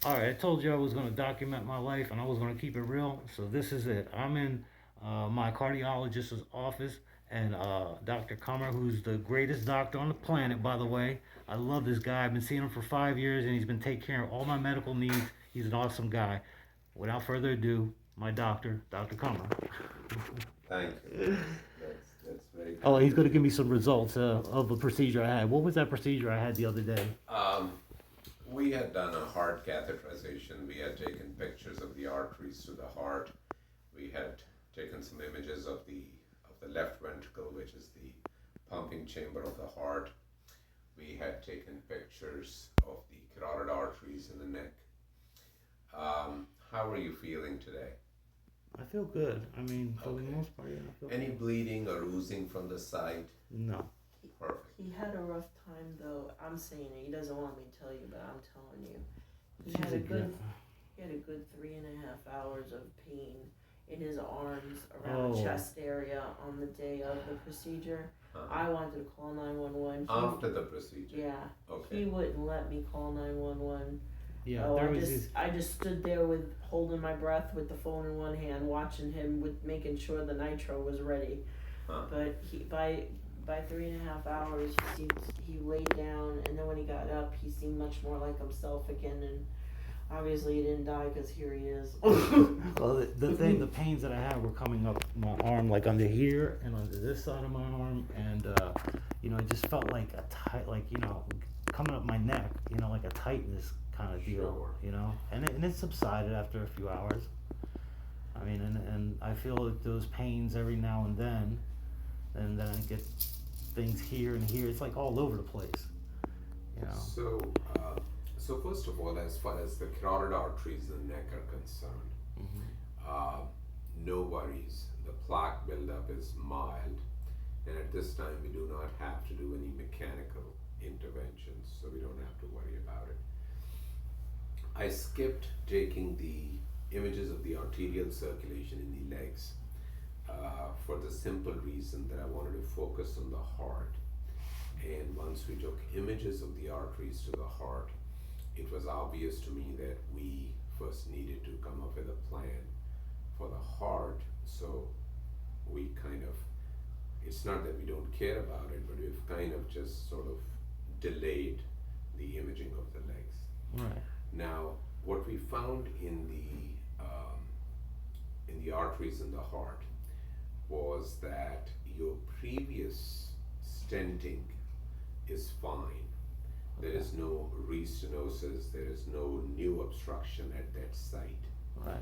All right, I told you I was going to document my life and I was going to keep it real. So this is it. I'm in my cardiologist's office, and Dr. Qamar, who's the greatest doctor on the planet, by the way. I love this guy. I've been seeing him for 5 years, and he's been taking care of all my medical needs. He's an awesome guy. Without further ado, my doctor, Dr. Qamar. Thank you. That's very Oh, kind he's of going to give you. me some results of a procedure I had. What was that procedure I had the other day? Um, we had done a heart catheterization. We had taken pictures of the arteries to the heart. We had taken some images of the left ventricle, which is the pumping chamber of the heart. We had taken pictures of the carotid arteries in the neck. How are you feeling today? I feel good. I mean, for the Okay. most part, yeah, I feel Any good. bleeding or oozing from the side? No. He, Perfect. he had a rough time though. I'm saying it. He doesn't want me to tell you, but I'm telling you. He She's had a a good. good he had a good 3.5 hours of pain in his arms around the Oh, chest area on the day of the procedure. Uh-huh. I wanted to call 911. After the procedure? Yeah, he Okay. wouldn't let me call 911. yeah. Oh, There I was just this. I just stood there with holding my breath with the phone in one hand, watching him with making sure the nitro was ready. Huh. But he by 3.5 hours he laid down, and then when he got up he seemed much more like himself again, and obviously he didn't die because here he is. Well, the pains that I had were coming up my arm, like under here and under this side of my arm, and it just felt like a tight, like coming up my neck, like a tightness kind of deal, Sure. and it subsided after a few hours. I mean, and I feel like those pains every now and then I get things here and here. It's like all over the place, you know. So, uh, so first of all, as far as the carotid arteries in the neck are concerned, Hmm. uh, no worries. The plaque buildup is mild, and at this time we do not have to do any mechanical interventions, so we don't have to worry about it. I skipped taking the images of the arterial circulation in the legs for the simple reason that I wanted to focus on the heart. And once we took images of the arteries to the heart, it was obvious to me that we first needed to come up with a plan for the heart. So we kind of, it's not that we don't care about it, but we've kind of just sort of delayed the imaging of the legs. Right. Now, what we found in the arteries in the heart was that your previous stenting is fine. There Okay. is no restenosis, there is no new obstruction at that site. Right.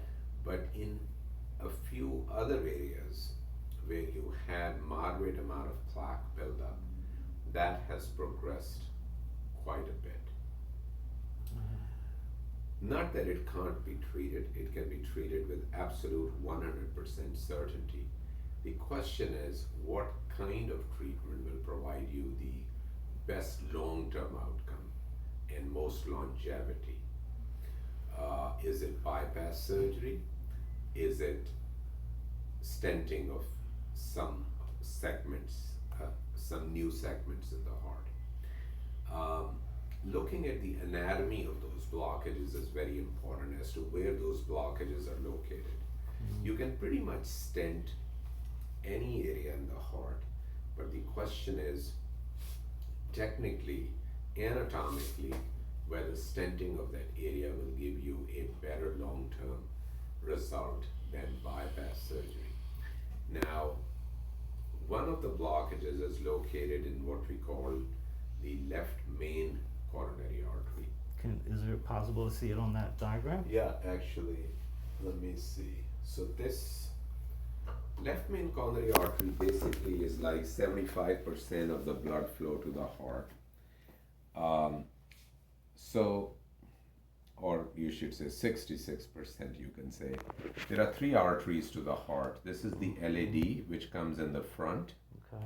But in a few other areas where you had moderate amount of plaque buildup, that has progressed quite a bit. Not that it can't be treated, it can be treated with absolute 100% certainty. The question is, what kind of treatment will provide you the best long term outcome and most longevity? Is it bypass surgery? Is it stenting of some segments, some new segments in the heart? Looking at the anatomy of those blockages is very important as to where those blockages are located. You can pretty much stent any area in the heart, but the question is technically, anatomically, whether stenting of that area will give you a better long term result than bypass surgery. Now, one of the blockages is located in what we call the left main coronary artery. Is it possible to see it on that diagram? Yeah, actually, let me see. So, this left main coronary artery basically is like 75% of the blood flow to the heart. Um, so, or you should say 66%, you can say. There are three arteries to the heart. This is the LAD, which comes in the front. Okay.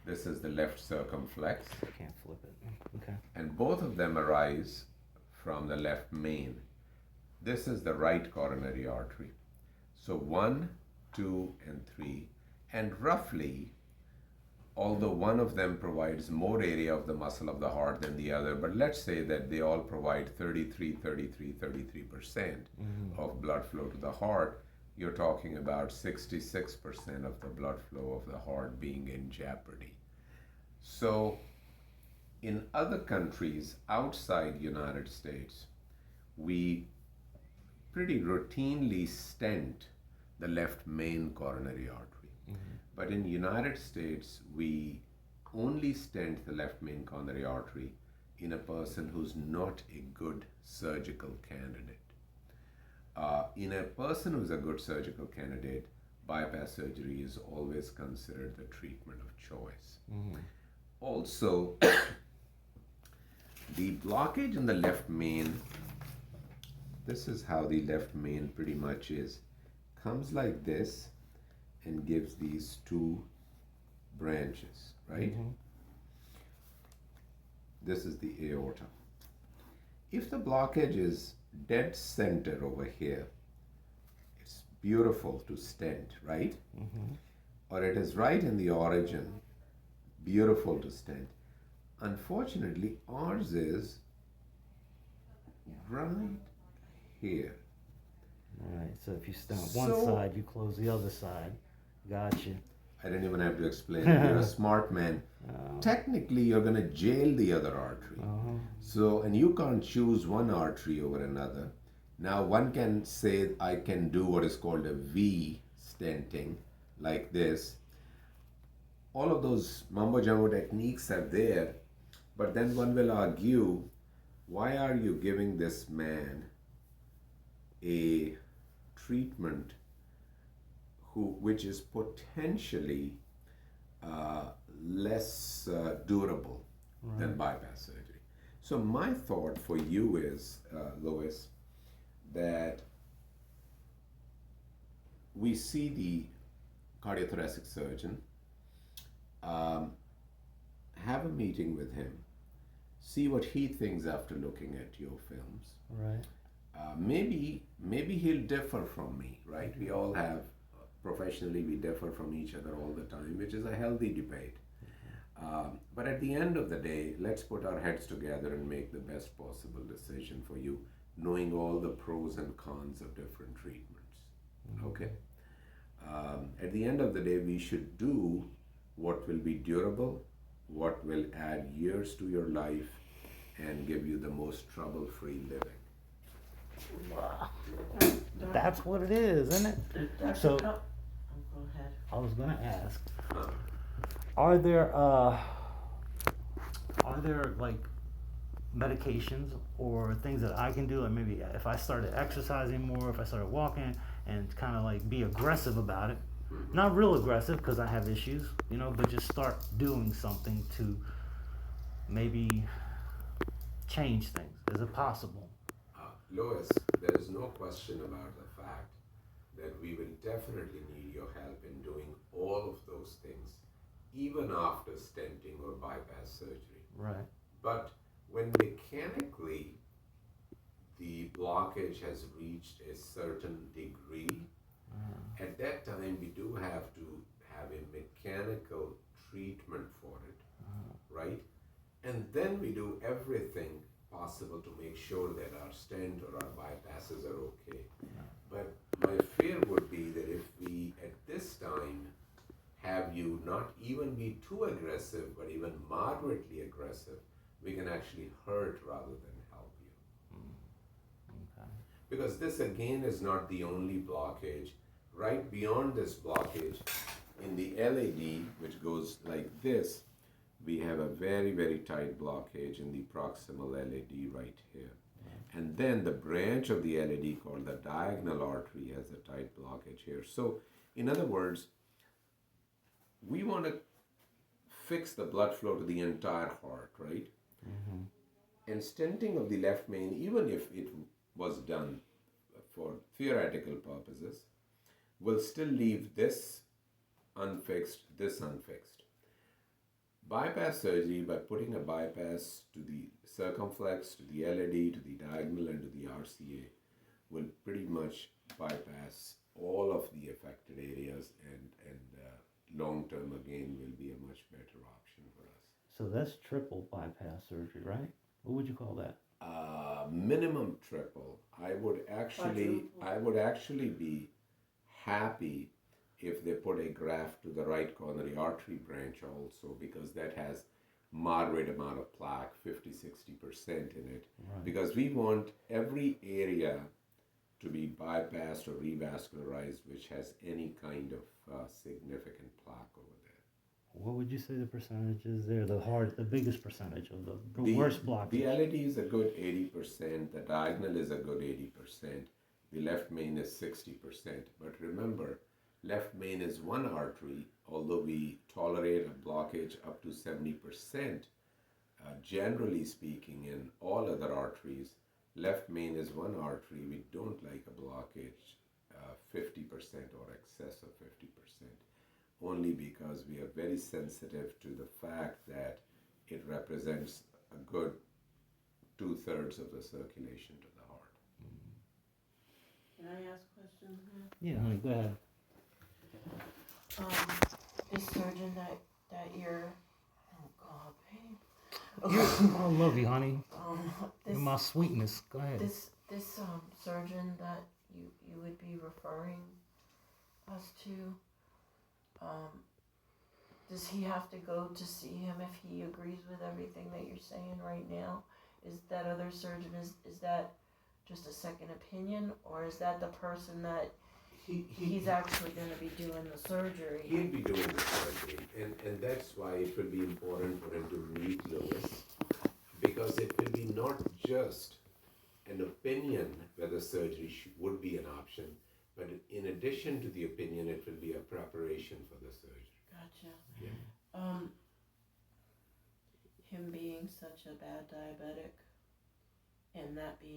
This is the left circumflex. I can't flip it. Okay. And both of them arise from the left main. This is the right coronary artery. So 1, 2, and 3, and roughly although one of them provides more area of the muscle of the heart than the other, but let's say that they all provide 33% of blood flow to the heart, you're talking about 66% of the blood flow of the heart being in jeopardy. So in other countries outside United States, we pretty routinely stent the left main coronary artery. But in United States, we only stent the left main coronary artery in a person who's not a good surgical candidate. In a person who's a good surgical candidate, bypass surgery is always considered the treatment of choice. Also, the blockage in the left main, this is how the left main pretty much is, comes like this and gives these two branches, right? This is the aorta. If the blockage is dead center over here, it's beautiful to stent, right? Or it is right in the origin, beautiful to stent. Unfortunately, ours is right here. Right. So if you stent one side, you close the other side. Gotcha. I didn't even have to explain it. You're a smart man. Technically, you're going to jail the other artery. So, and you can't choose one artery over another. Now, one can say, I can do what is called a V stenting, like this. All of those mumbo jumbo techniques are there, but then one will argue, why are you giving this man a treatment which is potentially less durable than bypass surgery? So my thought for you is, Lois, that we see the cardiothoracic surgeon, have a meeting with him, see what he thinks after looking at your films. Right. Maybe he'll differ from me, right? We all have, professionally, we differ from each other all the time, which is a healthy debate. But at the end of the day, let's put our heads together and make the best possible decision for you, knowing all the pros and cons of different treatments. Okay? At the end of the day, we should do what will be durable, what will add years to your life, and give you the most trouble-free living. Wow. That's what it is, isn't it? So, Go ahead. I was gonna ask, are there like medications or things that I can do, like maybe if I started exercising more, if I started walking and kind of like be aggressive about it, not real aggressive because I have issues, but just start doing something to maybe change things? Is it possible? Lois, there is no question about the fact that we will definitely need your help in doing all of those things, even after stenting or bypass surgery. Right. But when mechanically the blockage has reached a certain degree, at that time we do have to have a mechanical treatment for it, right? And then we do everything possible to make sure that our stent or our bypasses are okay. But my fear would be that if we at this time have you not even be too aggressive, but even moderately aggressive, we can actually hurt rather than help you. Okay. Because this again is not the only blockage. Right beyond this blockage, in the LAD, which goes like this, we have a very, very tight blockage in the proximal LAD right here. And then the branch of the LAD called the diagonal artery has a tight blockage here. So, in other words, we want to fix the blood flow to the entire heart, right? And stenting of the left main, even if it was done for theoretical purposes, will still leave this unfixed, this unfixed. Bypass surgery, by putting a bypass to the circumflex, to the LAD, to the diagonal, and to the RCA, will pretty much bypass all of the affected areas and long term again will be a much better option for us. So that's triple bypass surgery, right? What would you call that? Minimum triple. I would actually be happy if they put a graft to the right coronary artery branch also, because that has moderate amount of plaque, 50-60% in it. Right. Because we want every area to be bypassed or revascularized which has any kind of significant plaque over there. What would you say the percentage is there? The biggest percentage of the worst blockage? The LAD is a good 80%, the diagonal is a good 80%, the left main is 60%. But remember, left main is one artery, although we tolerate a blockage up to 70%. Generally speaking, in all other arteries, left main is one artery. We don't like a blockage 50% or excess of 50%. Only because we are very sensitive to the fact that it represents a good 2/3 of the circulation to the heart. Can I ask questions now? Yeah, honey, go ahead. This surgeon that you're, oh God, babe. I love you, honey. You're my sweetness. Go ahead. This surgeon that you would be referring us to, does he have to go to see him if he agrees with everything that you're saying right now? Is that other surgeon, is that just a second opinion, or is that the person that he's actually going to be doing the surgery? He'll be doing the surgery, and that's why it will be important for him to meet Lewis, because it will be not just an opinion whether surgery would be an option, but in addition to the opinion, it will be a preparation for the surgery. Gotcha. Yeah. Him being such a bad diabetic, and that being